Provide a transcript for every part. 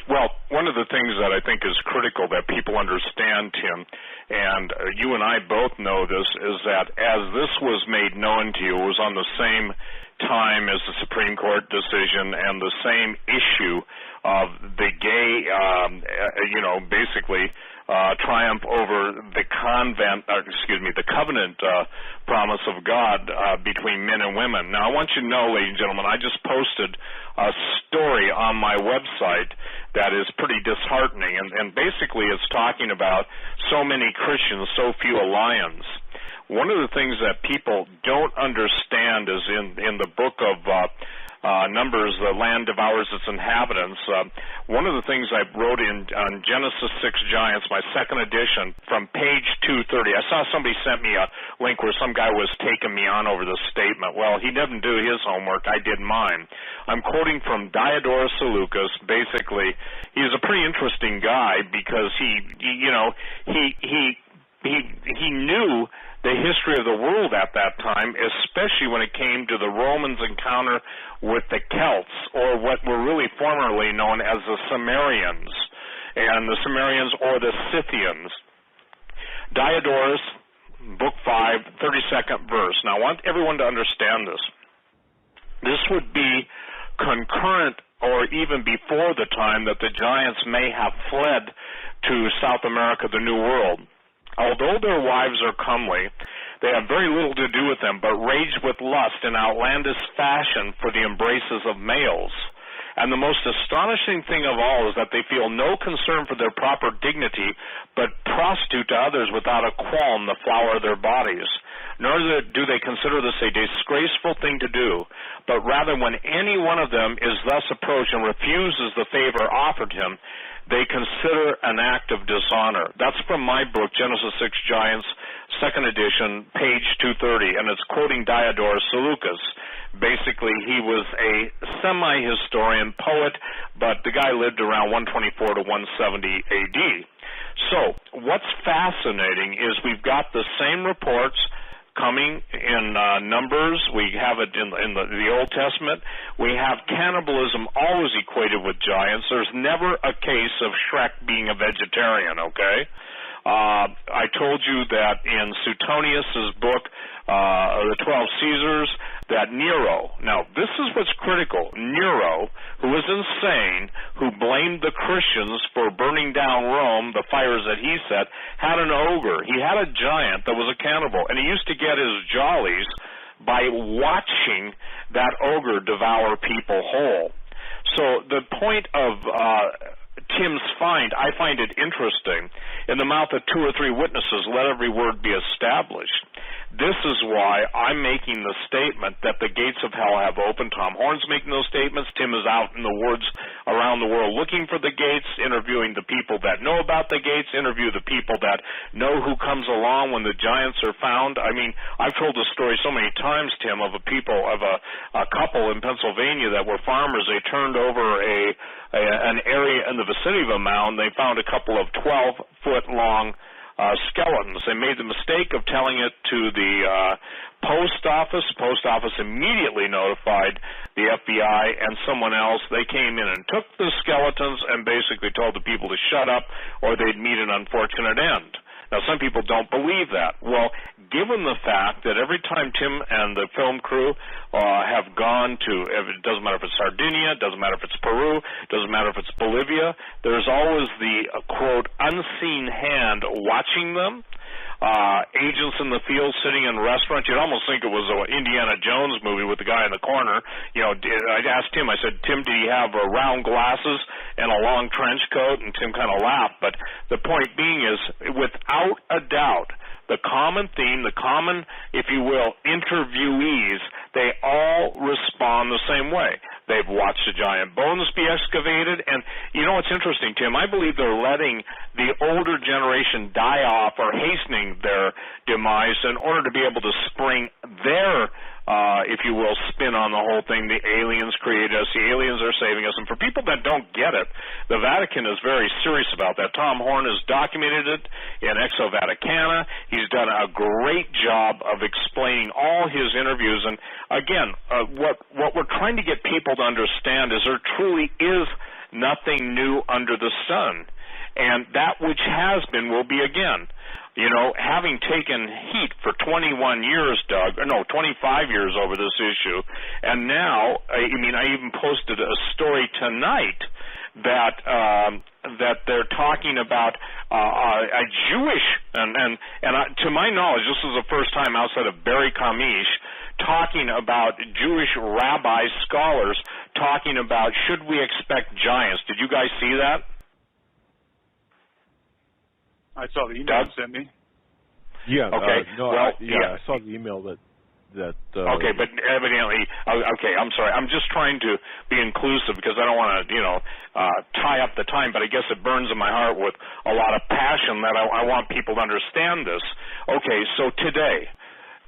Well, one of the things that I think is critical that people understand, Tim, and you and I both know this, is that as this was made known to you, it was on the same time as the Supreme Court decision and the same issue of the gay, basically triumph over the the covenant promise of God between men and women. Now, I want you to know, ladies and gentlemen, I just posted a story on my website that is pretty disheartening, and basically it's talking about so many Christians, so few alliance. One of the things that people don't understand is in the book of Numbers, the land devours its inhabitants. One of the things I wrote on Genesis 6 Giants, my second edition, from page 230, I saw somebody sent me a link where some guy was taking me on over this statement. Well, he didn't do his homework. I did mine. I'm quoting from Diodorus Seleucus. Basically, he's a pretty interesting guy because he knew the history of the world at that time, especially when it came to the Romans' encounter with the Celts, or what were really formerly known as the Sumerians, and the Sumerians or the Scythians. Diodorus, Book 5, 32nd verse. Now, I want everyone to understand this. This would be concurrent or even before the time that the giants may have fled to South America, the New World. Although their wives are comely, they have very little to do with them, but rage with lust in outlandish fashion for the embraces of males. And the most astonishing thing of all is that they feel no concern for their proper dignity, but prostitute to others without a qualm the flower of their bodies. Nor do they consider this a disgraceful thing to do, but rather when any one of them is thus approached and refuses the favor offered him, they consider an act of dishonor. That's from my book, Genesis 6 Giants, second edition, page 230, and it's quoting Diodorus Seleucus. Basically, he was a semi-historian poet, but the guy lived around 124 to 170 AD. So what's fascinating is we've got the same reports coming in Numbers. We have it in the Old Testament. We have cannibalism always equated with giants. There's never a case of Shrek being a vegetarian, okay? I told you that in Suetonius's book, The 12 Caesars, that Nero, now this is what's critical, Nero, who was insane, who blamed the Christians for burning down Rome, the fires that he set, had an ogre. He had a giant that was a cannibal, and he used to get his jollies by watching that ogre devour people whole. So the point of Tim's find, I find it interesting. In the mouth of 2 or 3 witnesses, let every word be established. This is why I'm making the statement that the gates of hell have opened. Tom Horn's making those statements. Tim is out in the woods around the world looking for the gates, interviewing the people that know about the gates, interview the people that know who comes along when the giants are found. I mean, I've told this story so many times, Tim, of a couple in Pennsylvania that were farmers. They turned over an area in the vicinity of a mound. They found a couple of 12-foot-long skeletons. They made the mistake of telling it to the post office. The post office immediately notified the FBI and someone else. They came in and took the skeletons and basically told the people to shut up or they'd meet an unfortunate end. Now, some people don't believe that. Well, given the fact that every time Tim and the film crew have gone to, it doesn't matter if it's Sardinia, it doesn't matter if it's Peru, it doesn't matter if it's Bolivia, there's always the, quote, unseen hand watching them. Agents in the field sitting in restaurants. You'd almost think it was an Indiana Jones movie with the guy in the corner. You know, I asked Tim, I said, Tim, did he have round glasses and a long trench coat? And Tim kind of laughed. But the point being is, without a doubt, the common theme, the common, if you will, interviewees, they all respond the same way. They've watched the giant bones be excavated, and you know what's interesting, Tim? I believe they're letting the older generation die off or hastening their demise in order to be able to spring their, if you will, spin on the whole thing. The aliens created us, the aliens are saving us, and for people that don't get it, the Vatican is very serious about that. Tom Horn has documented it in Exo Vaticana. He's done a great job of explaining all his interviews, and again, what we're trying to get people to understand is there truly is nothing new under the sun. And that which has been will be again. You know, having taken heat for 21 years, Doug, no, 25 years over this issue, and now, I even posted a story tonight that that they're talking about a Jewish, and to my knowledge, this is the first time outside of Barry Kamish talking about Jewish rabbi scholars talking about, should we expect giants? Did you guys see that? I saw the email you sent me. Yeah. Okay. I saw the email that. Okay, but evidently, okay. I'm sorry. I'm just trying to be inclusive because I don't want to, tie up the time. But I guess it burns in my heart with a lot of passion that I want people to understand this. Okay, so today.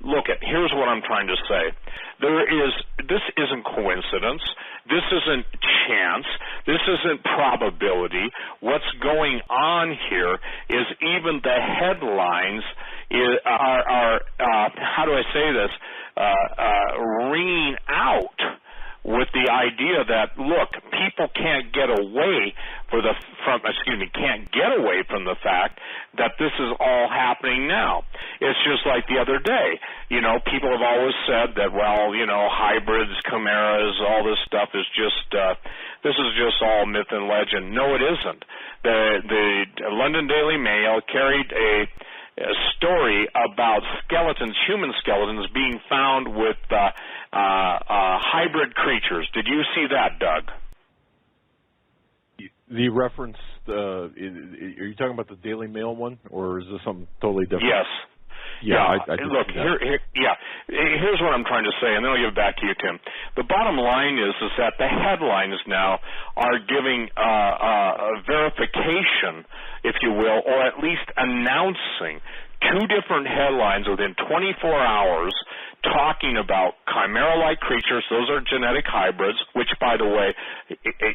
Look, here's what I'm trying to say. This isn't coincidence. This isn't chance. This isn't probability. What's going on here is even the headlines are how do I say this, ringing out with the idea that, look, people can't get away from the fact that this is all happening now. It's just like the other day. People have always said that, well, hybrids, chimeras, all this stuff is just this is just all myth and legend. No, it isn't. The London Daily Mail carried a story about skeletons, human skeletons, being found with hybrid creatures. Did you see that, Doug? The reference, are you talking about the Daily Mail one, or is this something totally different? Yes. Yeah. Look, here's what I'm trying to say, and then I'll give it back to you, Tim. The bottom line is that the headlines now are giving verification, if you will, or at least announcing two different headlines within 24 hours talking about chimera-like creatures. Those are genetic hybrids, which, by the way,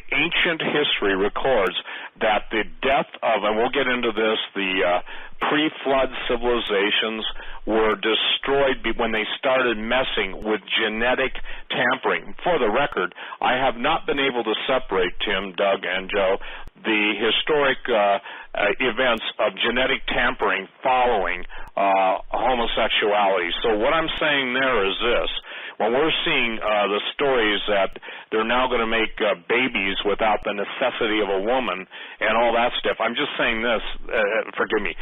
ancient history records that the death of, and we'll get into this, the pre-flood civilizations were destroyed when they started messing with genetic tampering. For the record, I have not been able to separate, Tim, Doug, and Joe, the historic events of genetic tampering following homosexuality. So what I'm saying there is this. When we're seeing the stories that they're now going to make babies without the necessity of a woman and all that stuff, I'm just saying this, forgive me,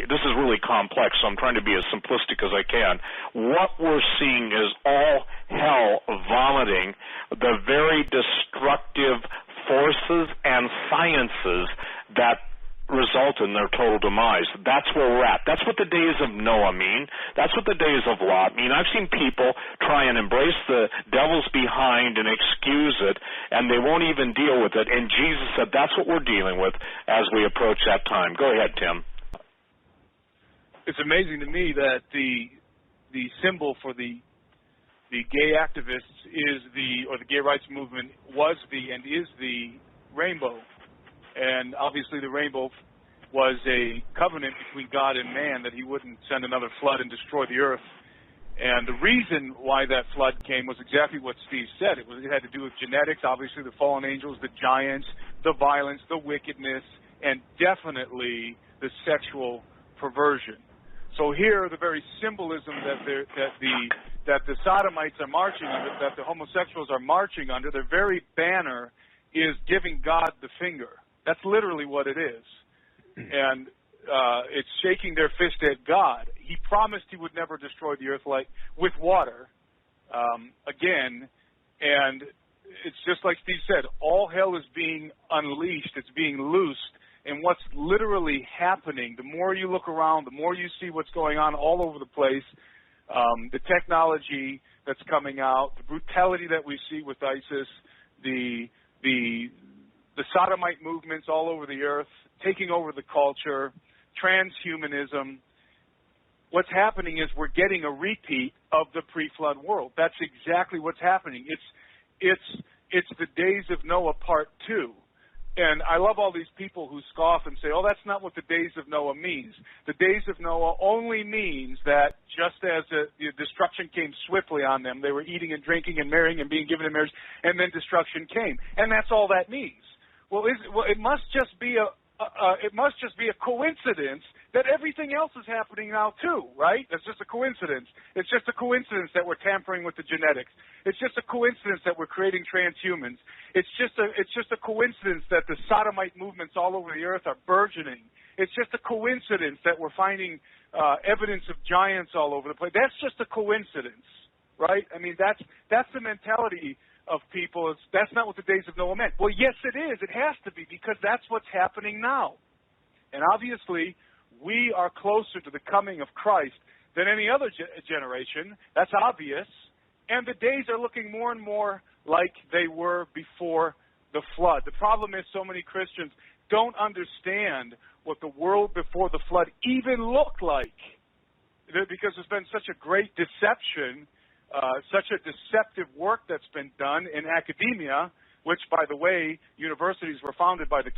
this is really complex, so I'm trying to be as simplistic as I can. What we're seeing is all hell vomiting the very destructive forces and sciences that result in their total demise. That's where we're at. That's what the days of Noah mean. That's what the days of Lot mean. I've seen people try and embrace the devil's behind and excuse it, and they won't even deal with it. And Jesus said that's what we're dealing with as we approach that time. Go ahead, Tim. It's amazing to me that the symbol for the gay activists or the gay rights movement and is the rainbow. And obviously the rainbow was a covenant between God and man that he wouldn't send another flood and destroy the earth. And the reason why that flood came was exactly what Steve said. It had to do with genetics, obviously the fallen angels, the giants, the violence, the wickedness, and definitely the sexual perversion. So here, the very symbolism that the sodomites are marching under, that the homosexuals are marching under, their very banner is giving God the finger. That's literally what it is. And it's shaking their fist at God. He promised he would never destroy the earth with water again. And it's just like Steve said, all hell is being unleashed. It's being loosed. And what's literally happening, the more you look around, the more you see what's going on all over the place, the technology that's coming out, the brutality that we see with ISIS, the sodomite movements all over the earth, taking over the culture, transhumanism. What's happening is we're getting a repeat of the pre-flood world. That's exactly what's happening. It's the days of Noah part 2. And I love all these people who scoff and say, oh, that's not what the days of Noah means. The days of Noah only means that just as the destruction came swiftly on them, they were eating and drinking and marrying and being given in marriage, and then destruction came. And that's all that means. Well, it must just be a coincidence that everything else is happening now too, right? That's just a coincidence. It's just a coincidence that we're tampering with the genetics. It's just a coincidence that we're creating transhumans. It's just a coincidence that the sodomite movements all over the earth are burgeoning. It's just a coincidence that we're finding evidence of giants all over the place. That's just a coincidence, right? I mean, that's the mentality of people. That's not what the days of Noah meant. Well, yes, it is. It has to be, because that's what's happening now. And obviously, we are closer to the coming of Christ than any other generation. That's obvious. And the days are looking more and more like they were before the flood. The problem is so many Christians don't understand what the world before the flood even looked like, because there's been such a great deception, such a deceptive work that's been done in academia, which, by the way, universities were founded by the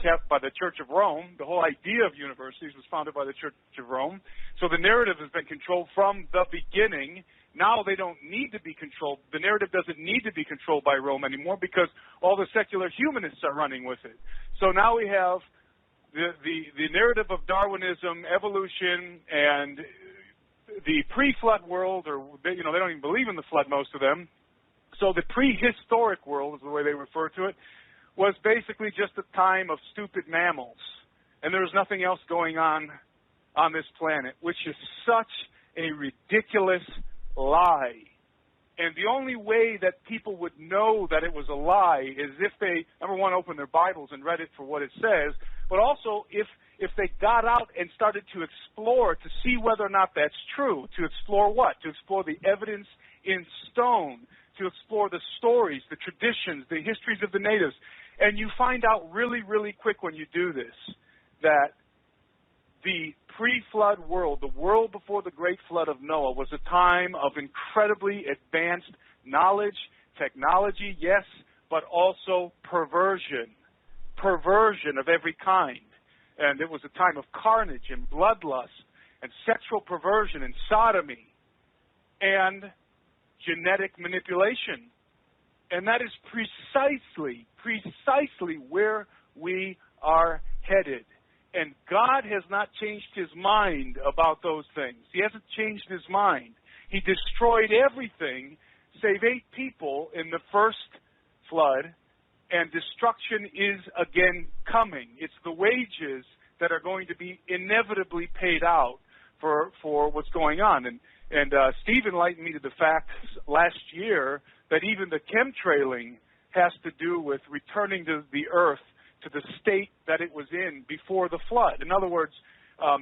Church of Rome. The whole idea of universities was founded by the Church of Rome. So the narrative has been controlled from the beginning. Now they don't need to be controlled. The narrative doesn't need to be controlled by Rome anymore, because all the secular humanists are running with it. So now we have the narrative of Darwinism, evolution, and the pre-flood world, or they don't even believe in the flood, most of them. So the prehistoric world, is the way they refer to it, was basically just a time of stupid mammals, and there was nothing else going on this planet, which is such a ridiculous lie. And the only way that people would know that it was a lie is if they, number one, opened their Bibles and read it for what it says, but also if they got out and started to explore to see whether or not that's true. To explore what? To explore the evidence in stone, to explore the stories, the traditions, the histories of the natives. And you find out really, really quick when you do this that the pre-flood world, the world before the great flood of Noah, was a time of incredibly advanced knowledge, technology, yes, but also perversion of every kind. And it was a time of carnage and bloodlust and sexual perversion and sodomy and genetic manipulation. And that is precisely where we are headed. And God has not changed his mind about those things. He hasn't changed his mind. He destroyed everything save 8 people in the first flood, and destruction is again coming. It's the wages that are going to be inevitably paid out for what's going on. And Steve enlightened me to the fact last year that even the chemtrailing has to do with returning to the earth to the state that it was in before the flood. In other words,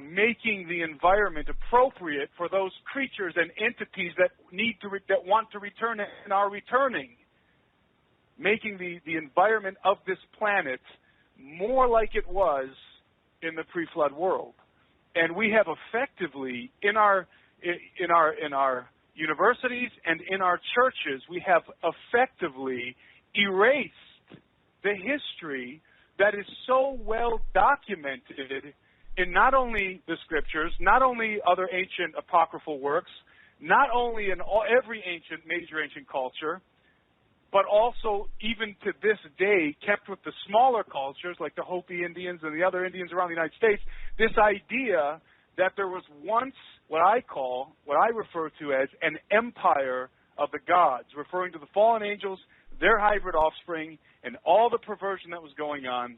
making the environment appropriate for those creatures and entities that want to return and are returning. Making the environment of this planet more like it was in the pre-flood world. And we have effectively in our universities and in our churches, we have effectively erased the history that is so well documented in not only the scriptures, not only other ancient apocryphal works, not only in every major ancient culture, but also even to this day kept with the smaller cultures like the Hopi Indians and the other Indians around the United States, this idea that there was once what I refer to as an empire of the gods, referring to the fallen angels, their hybrid offspring, and all the perversion that was going on.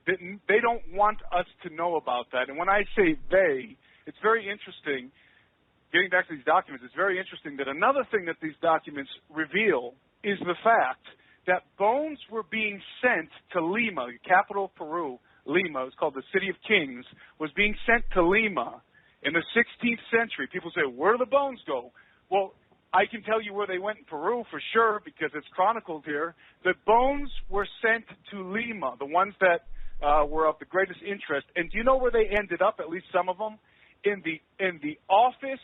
They don't want us to know about that. And when I say they, it's very interesting. Getting back to these documents, it's very interesting that another thing that these documents reveal is the fact that bones were being sent to Lima, the capital of Peru. Lima, it's called the City of Kings, was being sent to Lima in the 16th century. People say, where do the bones go? Well, I can tell you where they went in Peru for sure because it's chronicled here. The bones were sent to Lima, the ones that were of the greatest interest. And do you know where they ended up, at least some of them? In the office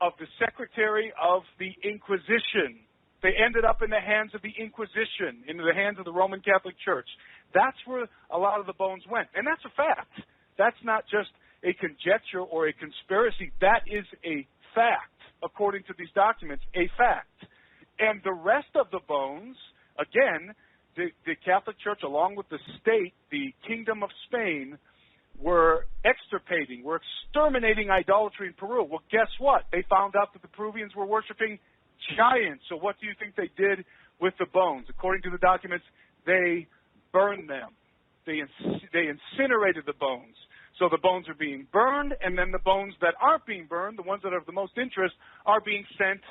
of the Secretary of the Inquisition They ended up in the hands of the Inquisition, into the hands of the Roman Catholic Church. That's where a lot of the bones went. And that's a fact. That's not just a conjecture or a conspiracy. That is a fact, according to these documents, a fact. And the rest of the bones, again, the Catholic Church, along with the state, the Kingdom of Spain, were extirpating, were exterminating idolatry in Peru. Well, guess what? They found out that the Peruvians were worshiping giants. So what do you think they did with the bones? According to the documents, they burned them. They incinerated the bones. So the bones are being burned, and then the bones that aren't being burned, the ones that are of the most interest, are being sent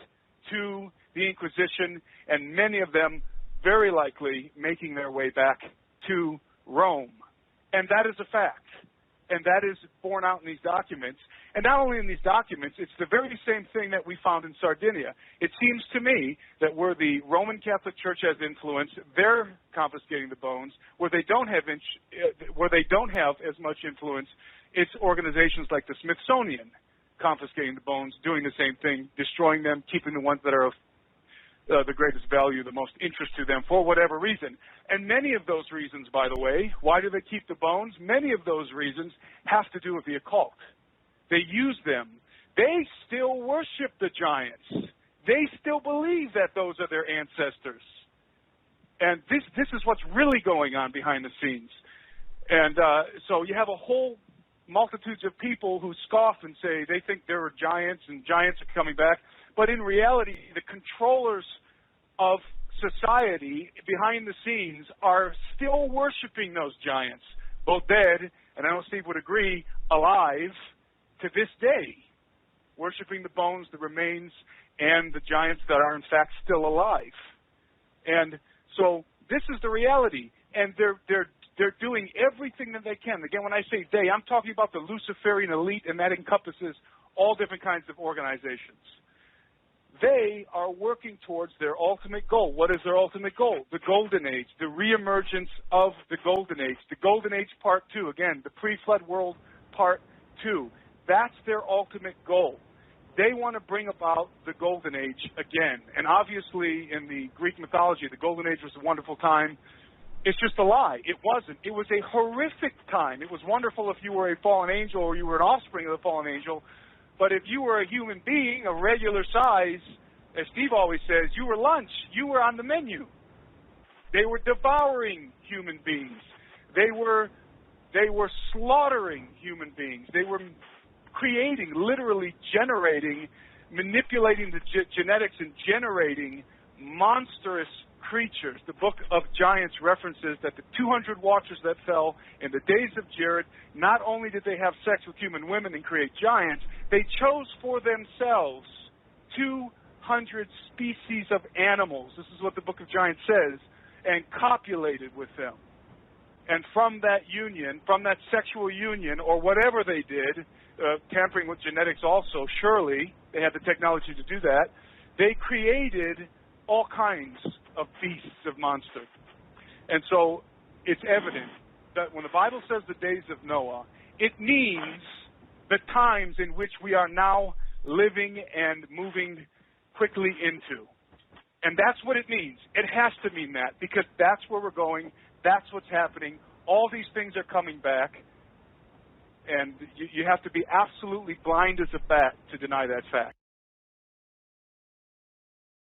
to the Inquisition, and many of them very likely making their way back to Rome. And that is a fact. And that is borne out in these documents. And not only in these documents, it's the very same thing that we found in Sardinia. It seems to me that where the Roman Catholic Church has influence, they're confiscating the bones. Where they don't have as much influence, it's organizations like the Smithsonian confiscating the bones, doing the same thing, destroying them, keeping the ones that are of the greatest value, the most interest to them, for whatever reason. And many of those reasons, by the way, why do they keep the bones? Many of those reasons have to do with the occult. They use them. They still worship the giants. They still believe that those are their ancestors. And this is what's really going on behind the scenes. And so you have a whole multitudes of people who scoff and say they think there are giants and giants are coming back. But in reality, the controllers of society behind the scenes are still worshiping those giants, both dead, and I know Steve would agree, alive to this day, worshiping the bones, the remains, and the giants that are in fact still alive. And so this is the reality, and they're doing everything that they can. Again, when I say they, I'm talking about the Luciferian elite, and that encompasses all different kinds of organizations. They are working towards their ultimate goal. What is their ultimate goal? The Golden Age, the reemergence of the Golden Age. The Golden Age Part 2, again, the pre-flood world Part 2. That's their ultimate goal. They want to bring about the Golden Age again. And obviously, in the Greek mythology, the Golden Age was a wonderful time. It's just a lie. It wasn't. It was a horrific time. It was wonderful if you were a fallen angel or you were an offspring of a fallen angel. But if you were a human being of regular size, as Steve always says, you were lunch. You were on the menu. They were devouring human beings. They were slaughtering human beings. They were creating, literally generating, manipulating the genetics and generating monstrous creatures. The book of Giants references that the 200 watchers that fell in the days of Jared, not only did they have sex with human women and create giants, they chose for themselves 200 species of animals. This is what the book of Giants says, and copulated with them. And from that union, from that sexual union, or whatever they did, tampering with genetics also, surely, they had the technology to do that, they created all kinds of beasts, of monsters. And so it's evident that when the Bible says the days of Noah, it means the times in which we are now living and moving quickly into. And that's what it means. It has to mean that, because that's where we're going. That's what's happening. All these things are coming back. And you have to be absolutely blind as a bat to deny that fact.